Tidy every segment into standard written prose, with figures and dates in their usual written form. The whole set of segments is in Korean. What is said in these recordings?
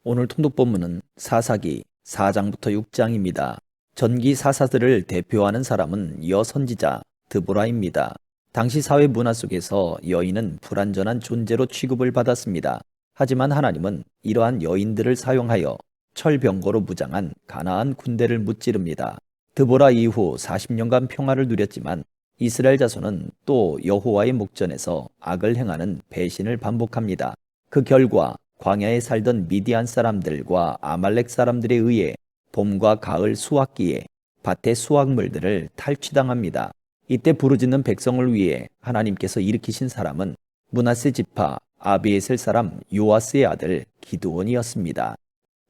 오늘 통독본문은 사사기 4장부터 6장입니다. 전기 사사들을 대표하는 사람은 여선지자 드보라입니다. 당시 사회 문화 속에서 여인은 불완전한 존재로 취급을 받았습니다. 하지만 하나님은 이러한 여인들을 사용하여 철병거로 무장한 가나안 군대를 무찌릅니다. 드보라 이후 40년간 평화를 누렸지만 이스라엘 자손은 또 여호와의 목전에서 악을 행하는 배신을 반복합니다. 그 결과 광야에 살던 미디안 사람들과 아말렉 사람들에 의해 봄과 가을 수확기에 밭의 수확물들을 탈취당합니다. 이때 부르짖는 백성을 위해 하나님께서 일으키신 사람은 므낫세 지파 아비에셀 사람 요아스의 아들 기드온이었습니다.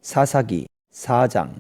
사사기 4장.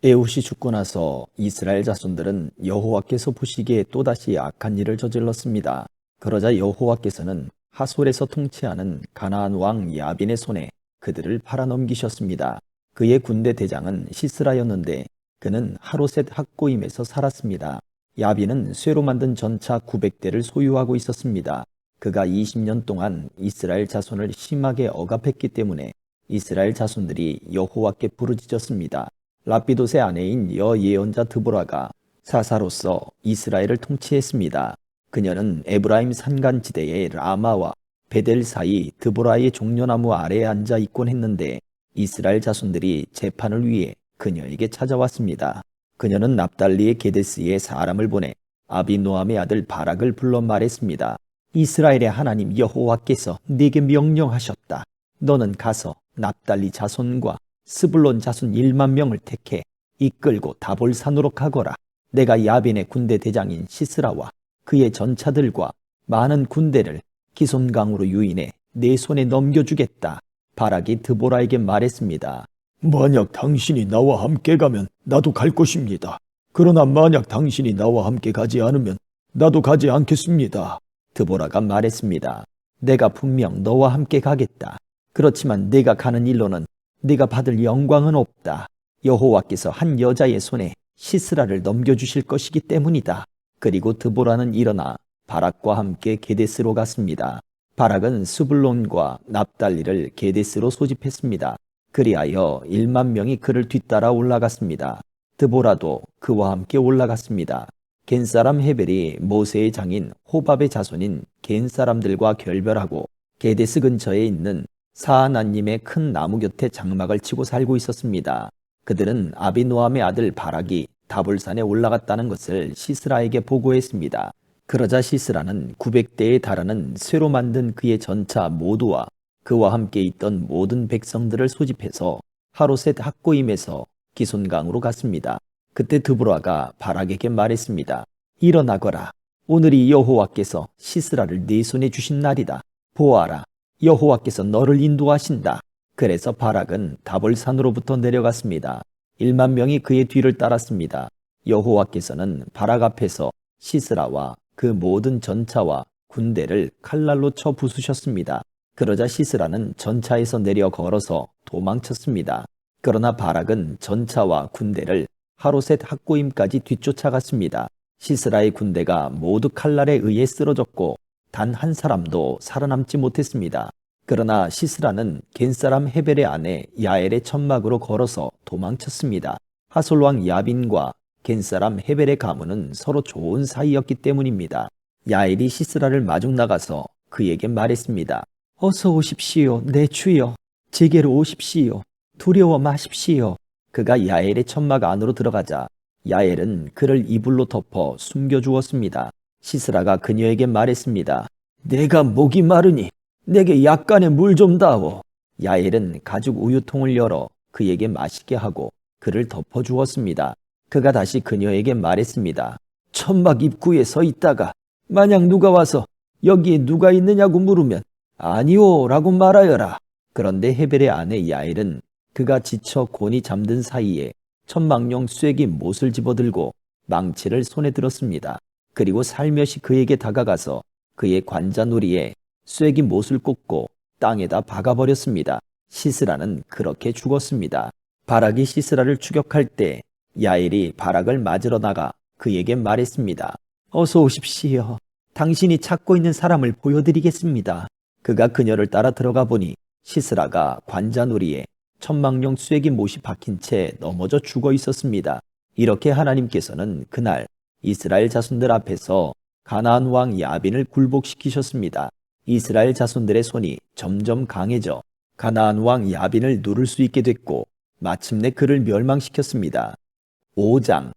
에훗이 죽고 나서 이스라엘 자손들은 여호와께서 보시기에 또다시 악한 일을 저질렀습니다. 그러자 여호와께서는 하솔에서 통치하는 가나안 왕 야빈의 손에 그들을 팔아넘기셨습니다. 그의 군대 대장은 시스라였는데 그는 하로셋 학고임에서 살았습니다. 야빈은 쇠로 만든 전차 900대를 소유하고 있었습니다. 그가 20년 동안 이스라엘 자손을 심하게 억압했기 때문에 이스라엘 자손들이 여호와께 부르짖었습니다. 라피돗의 아내인 여예언자 드보라가 사사로서 이스라엘을 통치했습니다. 그녀는 에브라임 산간지대의 라마와 베델 사이 드보라의 종려나무 아래에 앉아 있곤 했는데 이스라엘 자손들이 재판을 위해 그녀에게 찾아왔습니다. 그녀는 납달리의 게데스에 사람을 보내 아비노함의 아들 바락을 불러 말했습니다. 이스라엘의 하나님 여호와께서 네게 명령하셨다. 너는 가서 납달리 자손과 스불론 자손 1만 명을 택해 이끌고 다볼산으로 가거라. 내가 야빈의 군대 대장인 시스라와 그의 전차들과 많은 군대를 기손강으로 유인해 내 손에 넘겨주겠다. 바락이 드보라에게 말했습니다. 만약 당신이 나와 함께 가면 나도 갈 것입니다. 그러나 만약 당신이 나와 함께 가지 않으면 나도 가지 않겠습니다. 드보라가 말했습니다. 내가 분명 너와 함께 가겠다. 그렇지만 내가 가는 일로는 네가 받을 영광은 없다. 여호와께서 한 여자의 손에 시스라를 넘겨주실 것이기 때문이다. 그리고 드보라는 일어나 바락과 함께 게데스로 갔습니다. 바락은 스불론과 납달리를 게데스로 소집했습니다. 그리하여 1만 명이 그를 뒤따라 올라갔습니다. 드보라도 그와 함께 올라갔습니다. 겐사람 헤벨이 모세의 장인 호밥의 자손인 겐 사람들과 결별하고 게데스 근처에 있는 사아나님의 큰 나무 곁에 장막을 치고 살고 있었습니다. 그들은 아비노함의 아들 바락이 다볼산에 올라갔다는 것을 시스라에게 보고했습니다. 그러자 시스라는 900대에 달하는 쇠로 만든 그의 전차 모두와 그와 함께 있던 모든 백성들을 소집해서 하로셋 학고임에서 기손강으로 갔습니다. 그때 드보라가 바락에게 말했습니다. 일어나거라. 오늘이 여호와께서 시스라를 네 손에 주신 날이다. 보아라. 여호와께서 너를 인도하신다. 그래서 바락은 다볼산으로부터 내려갔습니다. 1만 명이 그의 뒤를 따랐습니다. 여호와께서는 바락 앞에서 시스라와 그 모든 전차와 군대를 칼날로 쳐 부수셨습니다. 그러자 시스라는 전차에서 내려 걸어서 도망쳤습니다. 그러나 바락은 전차와 군대를 하로셋 학고임까지 뒤쫓아갔습니다. 시스라의 군대가 모두 칼날에 의해 쓰러졌고 단 한 사람도 살아남지 못했습니다. 그러나 시스라는 겐사람 헤벨의 아내 야엘의 천막으로 걸어서 도망쳤습니다. 하솔왕 야빈과 겐사람 헤벨의 가문은 서로 좋은 사이였기 때문입니다. 야엘이 시스라를 마중 나가서 그에게 말했습니다. 어서 오십시오, 내 주여. 제게로 오십시오. 두려워 마십시오. 그가 야엘의 천막 안으로 들어가자 야엘은 그를 이불로 덮어 숨겨주었습니다. 시스라가 그녀에게 말했습니다. 내가 목이 마르니 내게 약간의 물 좀 다오. 야엘은 가죽 우유통을 열어 그에게 마시게 하고 그를 덮어주었습니다. 그가 다시 그녀에게 말했습니다. 천막 입구에 서 있다가 만약 누가 와서 여기에 누가 있느냐고 물으면 아니오 라고 말하여라. 그런데 헤벨의 아내 야엘은 그가 지쳐 곤히 잠든 사이에 천막용 쐐기 못을 집어들고 망치를 손에 들었습니다. 그리고 살며시 그에게 다가가서 그의 관자놀이에 쐐기 못을 꽂고 땅에다 박아버렸습니다. 시스라는 그렇게 죽었습니다. 바락이 시스라를 추격할 때 야엘이 바락을 맞으러 나가 그에게 말했습니다. 어서 오십시오. 당신이 찾고 있는 사람을 보여드리겠습니다. 그가 그녀를 따라 들어가 보니 시스라가 관자놀이에 천망령 쇠기 못이 박힌 채 넘어져 죽어 있었습니다. 이렇게 하나님께서는 그날 이스라엘 자손들 앞에서 가나안 왕 야빈을 굴복시키셨습니다. 이스라엘 자손들의 손이 점점 강해져 가나안 왕 야빈을 누를 수 있게 됐고 마침내 그를 멸망시켰습니다. 5장.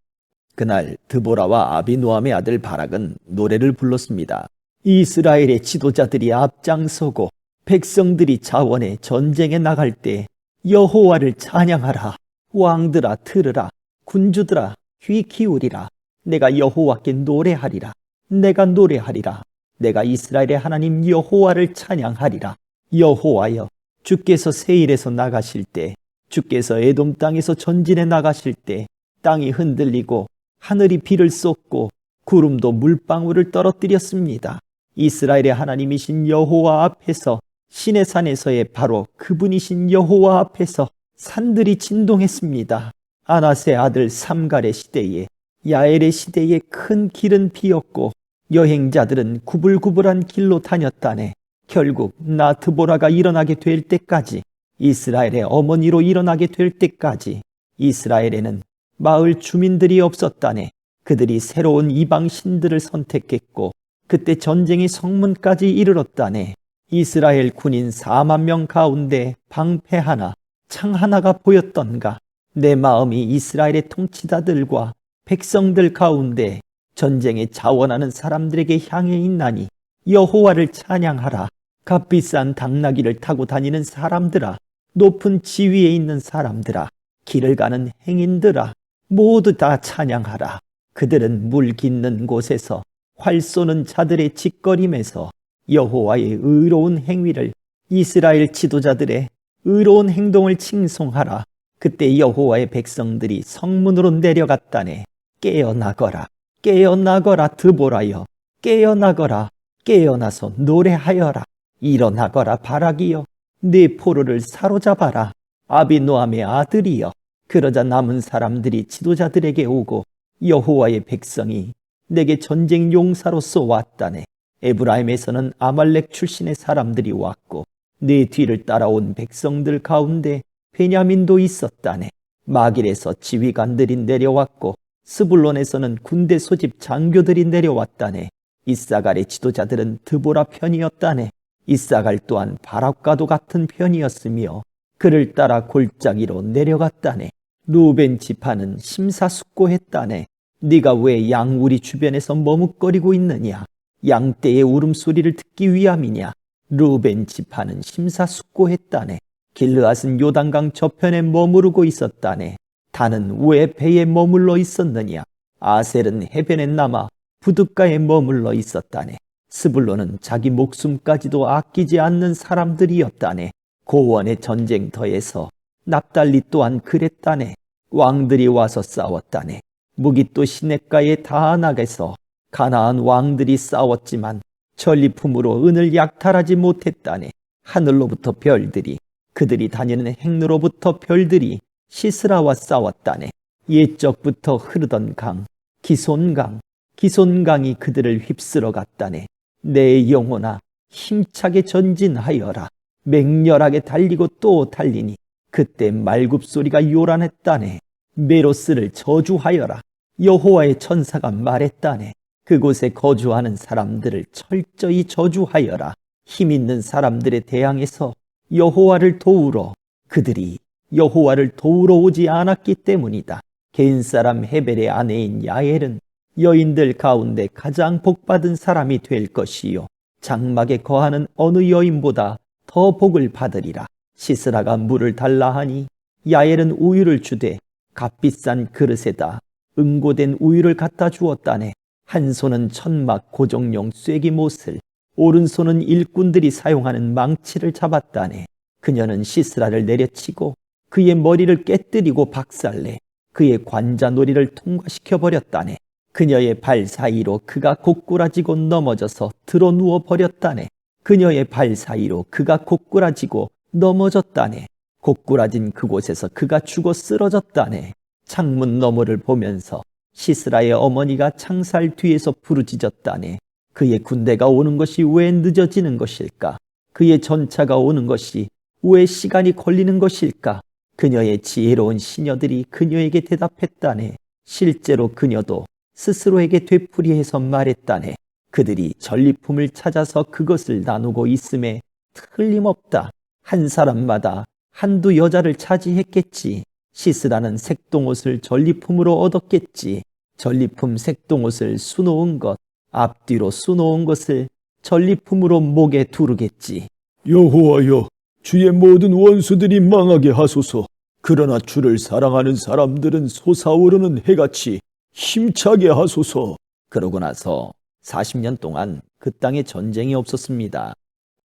그날 드보라와 아비노함의 아들 바락은 노래를 불렀습니다. 이스라엘의 지도자들이 앞장서고 백성들이 자원해 전쟁에 나갈 때 여호와를 찬양하라. 왕들아 들으라. 군주들아 귀 기울이라. 내가 여호와께 노래하리라. 내가 노래하리라. 내가 이스라엘의 하나님 여호와를 찬양하리라. 여호와여, 주께서 세일에서 나가실 때, 주께서 에돔 땅에서 전진해 나가실 때 땅이 흔들리고 하늘이 비를 쏟고 구름도 물방울을 떨어뜨렸습니다. 이스라엘의 하나님이신 여호와 앞에서, 시내 산에서의 바로 그분이신 여호와 앞에서 산들이 진동했습니다. 아낫의 아들 삼갈의 시대에, 야엘의 시대에 큰 길은 비었고 여행자들은 구불구불한 길로 다녔다네. 결국 나 드보라가 일어나게 될 때까지, 이스라엘의 어머니로 일어나게 될 때까지 이스라엘에는 마을 주민들이 없었다네. 그들이 새로운 이방 신들을 선택했고 그때 전쟁이 성문까지 이르렀다네. 이스라엘 군인 4만 명 가운데 방패 하나, 창 하나가 보였던가. 내 마음이 이스라엘의 통치자들과 백성들 가운데 전쟁에 자원하는 사람들에게 향해 있나니 여호와를 찬양하라. 값비싼 당나귀를 타고 다니는 사람들아, 높은 지위에 있는 사람들아, 길을 가는 행인들아, 모두 다 찬양하라. 그들은 물 깃는 곳에서, 활 쏘는 자들의 짓거림에서 여호와의 의로운 행위를, 이스라엘 지도자들의 의로운 행동을 칭송하라. 그때 여호와의 백성들이 성문으로 내려갔다네. 깨어나거라, 깨어나거라 드보라여, 깨어나거라, 깨어나서 노래하여라. 일어나거라 바락이여, 네 포로를 사로잡아라. 아비노함의 아들이여. 그러자 남은 사람들이 지도자들에게 오고 여호와의 백성이 내게 전쟁 용사로서 왔다네. 에브라임에서는 아말렉 출신의 사람들이 왔고 네 뒤를 따라온 백성들 가운데 베냐민도 있었다네. 마길에서 지휘관들이 내려왔고 스불론에서는 군대 소집 장교들이 내려왔다네. 이사갈의 지도자들은 드보라 편이었다네. 이사갈 또한 바락과도 같은 편이었으며 그를 따라 골짜기로 내려갔다네. 루벤 지파는 심사숙고했다네. 네가 왜 양우리 주변에서 머뭇거리고 있느냐? 양떼의 울음소리를 듣기 위함이냐? 루벤 지파는 심사숙고했다네. 길르앗은 요단강 저편에 머무르고 있었다네. 단은 왜 배에 머물러 있었느냐? 아셀은 해변에 남아 부둣가에 머물러 있었다네. 스불론은 자기 목숨까지도 아끼지 않는 사람들이었다네. 고원의 전쟁터에서 납달리 또한 그랬다네. 왕들이 와서 싸웠다네. 무깃도 시냇가의 다낙에서 가나안 왕들이 싸웠지만 전리품으로 은을 약탈하지 못했다네. 하늘로부터 별들이, 그들이 다니는 행로로부터 별들이 시스라와 싸웠다네. 옛적부터 흐르던 강, 기손강, 기손강이 그들을 휩쓸어 갔다네. 내 영혼아, 힘차게 전진하여라. 맹렬하게 달리고 또 달리니 그때 말굽소리가 요란했다네. 메로스를 저주하여라. 여호와의 천사가 말했다네. 그곳에 거주하는 사람들을 철저히 저주하여라. 힘있는 사람들의 대항에서 여호와를 도우러, 그들이 여호와를 도우러 오지 않았기 때문이다. 겐사람 헤벨의 아내인 야엘은 여인들 가운데 가장 복받은 사람이 될 것이요, 장막에 거하는 어느 여인보다 더 복을 받으리라. 시스라가 물을 달라 하니 야엘은 우유를 주되 값비싼 그릇에다 응고된 우유를 갖다 주었다네. 한 손은 천막 고정용 쐐기못을, 오른손은 일꾼들이 사용하는 망치를 잡았다네. 그녀는 시스라를 내려치고 그의 머리를 깨뜨리고 박살내 그의 관자놀이를 통과시켜버렸다네. 그녀의 발 사이로 그가 고꾸라지고 넘어져서 드러누워 버렸다네. 그녀의 발 사이로 그가 고꾸라지고 넘어졌다네. 고꾸라진 그곳에서 그가 죽어 쓰러졌다네. 창문 너머를 보면서 시스라의 어머니가 창살 뒤에서 부르짖었다네. 그의 군대가 오는 것이 왜 늦어지는 것일까? 그의 전차가 오는 것이 왜 시간이 걸리는 것일까? 그녀의 지혜로운 시녀들이 그녀에게 대답했다네. 실제로 그녀도 스스로에게 되풀이해서 말했다네. 그들이 전리품을 찾아서 그것을 나누고 있음에 틀림없다. 한 사람마다 한두 여자를 차지했겠지. 시스라는 색동옷을 전리품으로 얻었겠지. 전리품 색동옷을 수놓은 것, 앞뒤로 수놓은 것을 전리품으로 목에 두르겠지. 여호와여, 주의 모든 원수들이 망하게 하소서. 그러나 주를 사랑하는 사람들은 솟아오르는 해같이 힘차게 하소서. 그러고 나서 40년 동안 그 땅에 전쟁이 없었습니다.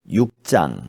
6장.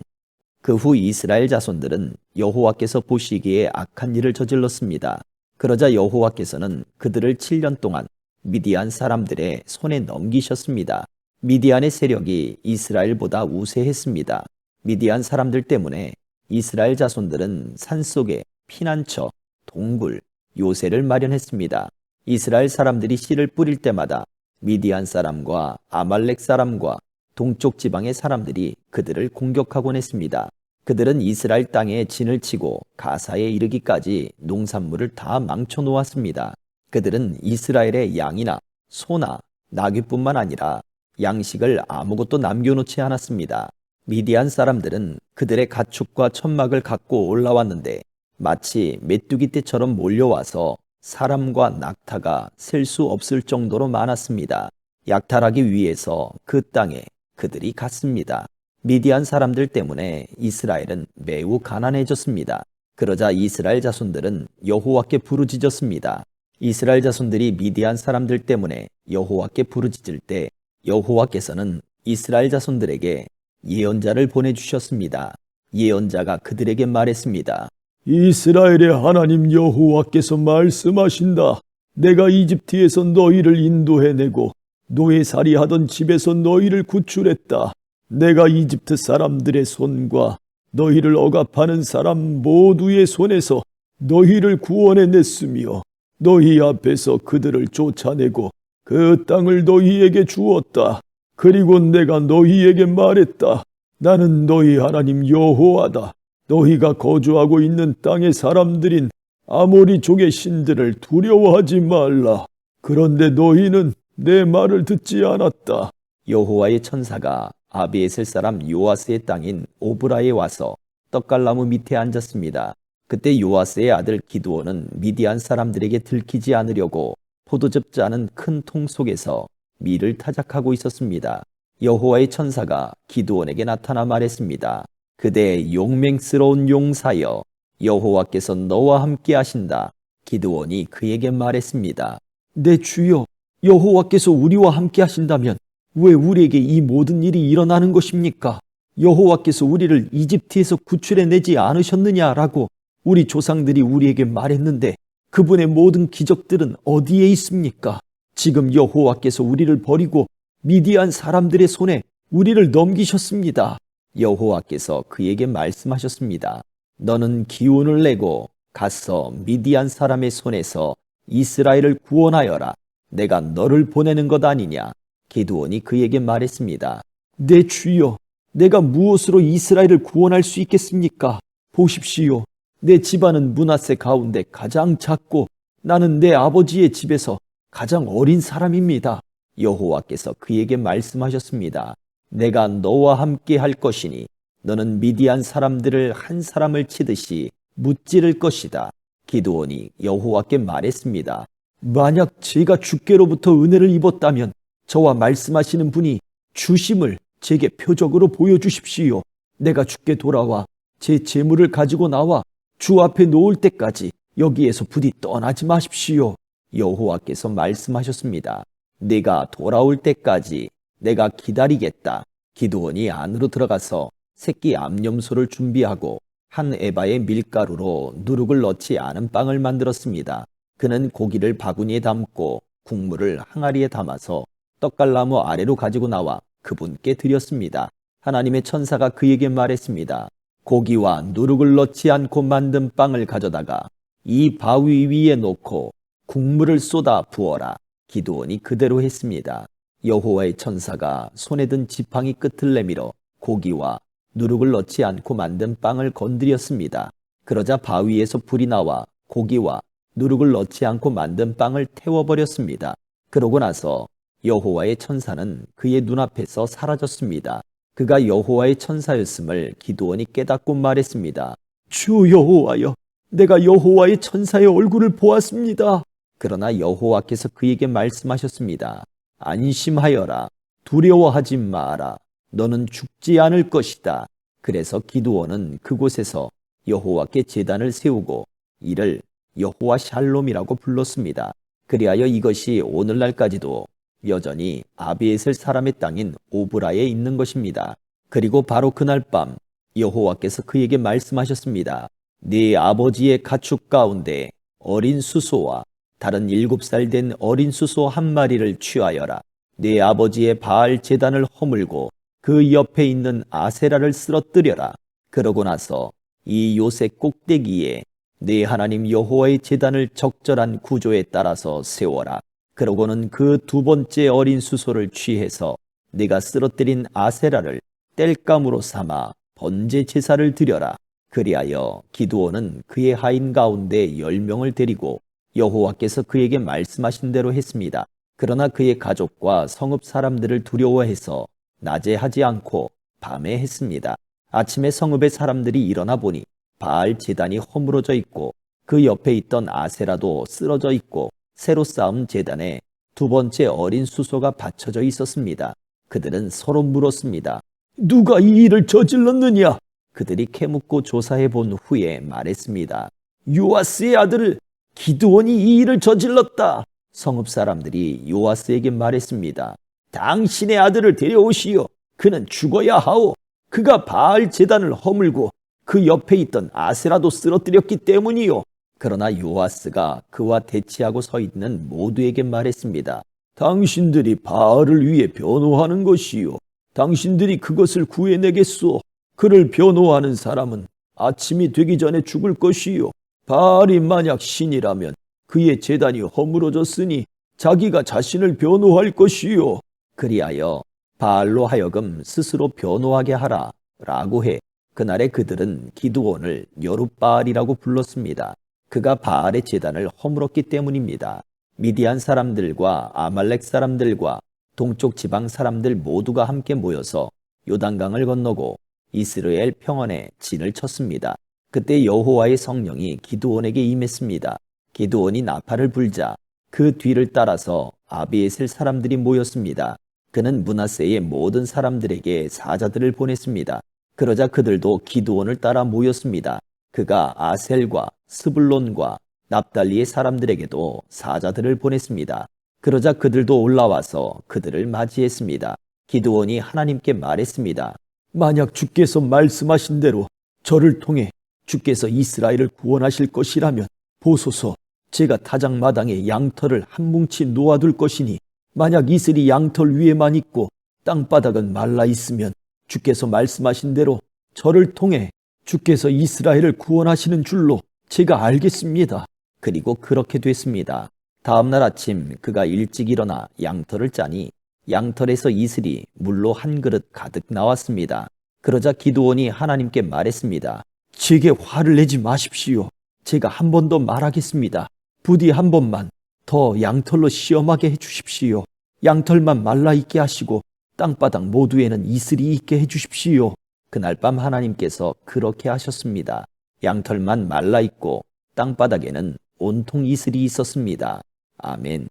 그 후 이스라엘 자손들은 여호와께서 보시기에 악한 일을 저질렀습니다. 그러자 여호와께서는 그들을 7년 동안 미디안 사람들의 손에 넘기셨습니다. 미디안의 세력이 이스라엘보다 우세했습니다. 미디안 사람들 때문에 이스라엘 자손들은 산속에 피난처, 동굴, 요새를 마련했습니다. 이스라엘 사람들이 씨를 뿌릴 때마다 미디안 사람과 아말렉 사람과 동쪽 지방의 사람들이 그들을 공격하곤 했습니다. 그들은 이스라엘 땅에 진을 치고 가사에 이르기까지 농산물을 다 망쳐 놓았습니다. 그들은 이스라엘의 양이나 소나 나귀뿐만 아니라 양식을 아무것도 남겨놓지 않았습니다. 미디안 사람들은 그들의 가축과 천막을 갖고 올라왔는데 마치 메뚜기 떼처럼 몰려와서 사람과 낙타가 셀 수 없을 정도로 많았습니다. 약탈하기 위해서 그 땅에 그들이 갔습니다. 미디안 사람들 때문에 이스라엘은 매우 가난해졌습니다. 그러자 이스라엘 자손들은 여호와께 부르짖었습니다. 이스라엘 자손들이 미디안 사람들 때문에 여호와께 부르짖을 때 여호와께서는 이스라엘 자손들에게 예언자를 보내주셨습니다. 예언자가 그들에게 말했습니다. 이스라엘의 하나님 여호와께서 말씀하신다. 내가 이집트에서 너희를 인도해내고 노예살이 하던 집에서 너희를 구출했다. 내가 이집트 사람들의 손과 너희를 억압하는 사람 모두의 손에서 너희를 구원해냈으며 너희 앞에서 그들을 쫓아내고 그 땅을 너희에게 주었다. 그리고 내가 너희에게 말했다. 나는 너희 하나님 여호와다. 너희가 거주하고 있는 땅의 사람들인 아모리족의 신들을 두려워하지 말라. 그런데 너희는 내 말을 듣지 않았다. 여호와의 천사가 아비에셀 사람 요아스의 땅인 오브라에 와서 떡갈나무 밑에 앉았습니다. 그때 요아스의 아들 기드온은 미디안 사람들에게 들키지 않으려고 포도즙 짜는 큰 통 속에서 밀을 타작하고 있었습니다. 여호와의 천사가 기드온에게 나타나 말했습니다. 그대 용맹스러운 용사여, 여호와께서 너와 함께 하신다. 기드온이 그에게 말했습니다. 내 주여, 여호와께서 우리와 함께 하신다면 왜 우리에게 이 모든 일이 일어나는 것입니까? 여호와께서 우리를 이집트에서 구출해내지 않으셨느냐라고 우리 조상들이 우리에게 말했는데 그분의 모든 기적들은 어디에 있습니까? 지금 여호와께서 우리를 버리고 미디안 사람들의 손에 우리를 넘기셨습니다. 여호와께서 그에게 말씀하셨습니다. 너는 기운을 내고 가서 미디안 사람의 손에서 이스라엘을 구원하여라. 내가 너를 보내는 것 아니냐. 기드온이 그에게 말했습니다. 내 주여, 내가 무엇으로 이스라엘을 구원할 수 있겠습니까? 보십시오. 내 집안은 므낫세 가운데 가장 작고 나는 내 아버지의 집에서 가장 어린 사람입니다. 여호와께서 그에게 말씀하셨습니다. 내가 너와 함께 할 것이니 너는 미디안 사람들을 한 사람을 치듯이 무찌를 것이다. 기드온이 여호와께 말했습니다. 만약 제가 주께로부터 은혜를 입었다면 저와 말씀하시는 분이 주심을 제게 표적으로 보여주십시오. 내가 주께 돌아와 제 재물을 가지고 나와 주 앞에 놓을 때까지 여기에서 부디 떠나지 마십시오. 여호와께서 말씀하셨습니다. 네가 돌아올 때까지 내가 기다리겠다. 기드온이 안으로 들어가서 새끼 암염소를 준비하고 한 에바의 밀가루로 누룩을 넣지 않은 빵을 만들었습니다. 그는 고기를 바구니에 담고 국물을 항아리에 담아서 떡갈나무 아래로 가지고 나와 그분께 드렸습니다. 하나님의 천사가 그에게 말했습니다. 고기와 누룩을 넣지 않고 만든 빵을 가져다가 이 바위 위에 놓고 국물을 쏟아 부어라. 기드온이 그대로 했습니다. 여호와의 천사가 손에 든 지팡이 끝을 내밀어 고기와 누룩을 넣지 않고 만든 빵을 건드렸습니다. 그러자 바위에서 불이 나와 고기와 누룩을 넣지 않고 만든 빵을 태워버렸습니다. 그러고 나서 여호와의 천사는 그의 눈앞에서 사라졌습니다. 그가 여호와의 천사였음을 기드온이 깨닫고 말했습니다. 주 여호와여, 내가 여호와의 천사의 얼굴을 보았습니다. 그러나 여호와께서 그에게 말씀하셨습니다. 안심하여라. 두려워하지 마라. 너는 죽지 않을 것이다. 그래서 기드온은 그곳에서 여호와께 제단을 세우고 이를 여호와 샬롬이라고 불렀습니다. 그리하여 이것이 오늘날까지도 여전히 아비에셀 사람의 땅인 오브라에 있는 것입니다. 그리고 바로 그날 밤 여호와께서 그에게 말씀하셨습니다. 네 아버지의 가축 가운데 어린 수소와 다른 7살 된 어린 수소 한 마리를 취하여라. 네 아버지의 바알 제단을 허물고 그 옆에 있는 아세라를 쓰러뜨려라. 그러고 나서 이 요새 꼭대기에 네 하나님 여호와의 제단을 적절한 구조에 따라서 세워라. 그러고는 그 두 번째 어린 수소를 취해서 네가 쓰러뜨린 아세라를 땔감으로 삼아 번제 제사를 드려라. 그리하여 기드온은 그의 하인 가운데 10명을 데리고 여호와께서 그에게 말씀하신 대로 했습니다. 그러나 그의 가족과 성읍 사람들을 두려워해서 낮에 하지 않고 밤에 했습니다. 아침에 성읍의 사람들이 일어나 보니 바알 제단이 허물어져 있고 그 옆에 있던 아세라도 쓰러져 있고 새로 쌓은 제단에 두 번째 어린 수소가 받쳐져 있었습니다. 그들은 서로 물었습니다. 누가 이 일을 저질렀느냐? 그들이 캐묻고 조사해 본 후에 말했습니다. 요아스의 아들 기드온이 이 일을 저질렀다. 성읍 사람들이 요아스에게 말했습니다. 당신의 아들을 데려오시오. 그는 죽어야 하오. 그가 바알 제단을 허물고 그 옆에 있던 아세라도 쓰러뜨렸기 때문이요. 그러나 요아스가 그와 대치하고 서 있는 모두에게 말했습니다. 당신들이 바알을 위해 변호하는 것이요. 당신들이 그것을 구해내겠소. 그를 변호하는 사람은 아침이 되기 전에 죽을 것이요. 바알이 만약 신이라면 그의 제단이 허물어졌으니 자기가 자신을 변호할 것이요. 그리하여 바알로 하여금 스스로 변호하게 하라 라고 해 그날에 그들은 기드온을 여룻바알이라고 불렀습니다. 그가 바알의 제단을 허물었기 때문입니다. 미디안 사람들과 아말렉 사람들과 동쪽 지방 사람들 모두가 함께 모여서 요단강을 건너고 이스라엘 평원에 진을 쳤습니다. 그때 여호와의 성령이 기드온에게 임했습니다. 기드온이 나팔을 불자 그 뒤를 따라서 아비에셀 사람들이 모였습니다. 그는 므낫세의 모든 사람들에게 사자들을 보냈습니다. 그러자 그들도 기드온을 따라 모였습니다. 그가 아셀과 스불론과 납달리의 사람들에게도 사자들을 보냈습니다. 그러자 그들도 올라와서 그들을 맞이했습니다. 기드온이 하나님께 말했습니다. 만약 주께서 말씀하신 대로 저를 통해 주께서 이스라엘을 구원하실 것이라면 보소서, 제가 타작마당에 양털을 한 뭉치 놓아둘 것이니 만약 이슬이 양털 위에만 있고 땅바닥은 말라 있으면 주께서 말씀하신 대로 저를 통해 주께서 이스라엘을 구원하시는 줄로 제가 알겠습니다. 그리고 그렇게 됐습니다. 다음 날 아침 그가 일찍 일어나 양털을 짜니 양털에서 이슬이 물로 한 그릇 가득 나왔습니다. 그러자 기드온이 하나님께 말했습니다. 제게 화를 내지 마십시오. 제가 한 번 더 말하겠습니다. 부디 한 번만 더 양털로 시험하게 해주십시오. 양털만 말라있게 하시고 땅바닥 모두에는 이슬이 있게 해주십시오. 그날 밤 하나님께서 그렇게 하셨습니다. 양털만 말라있고 땅바닥에는 온통 이슬이 있었습니다. 아멘.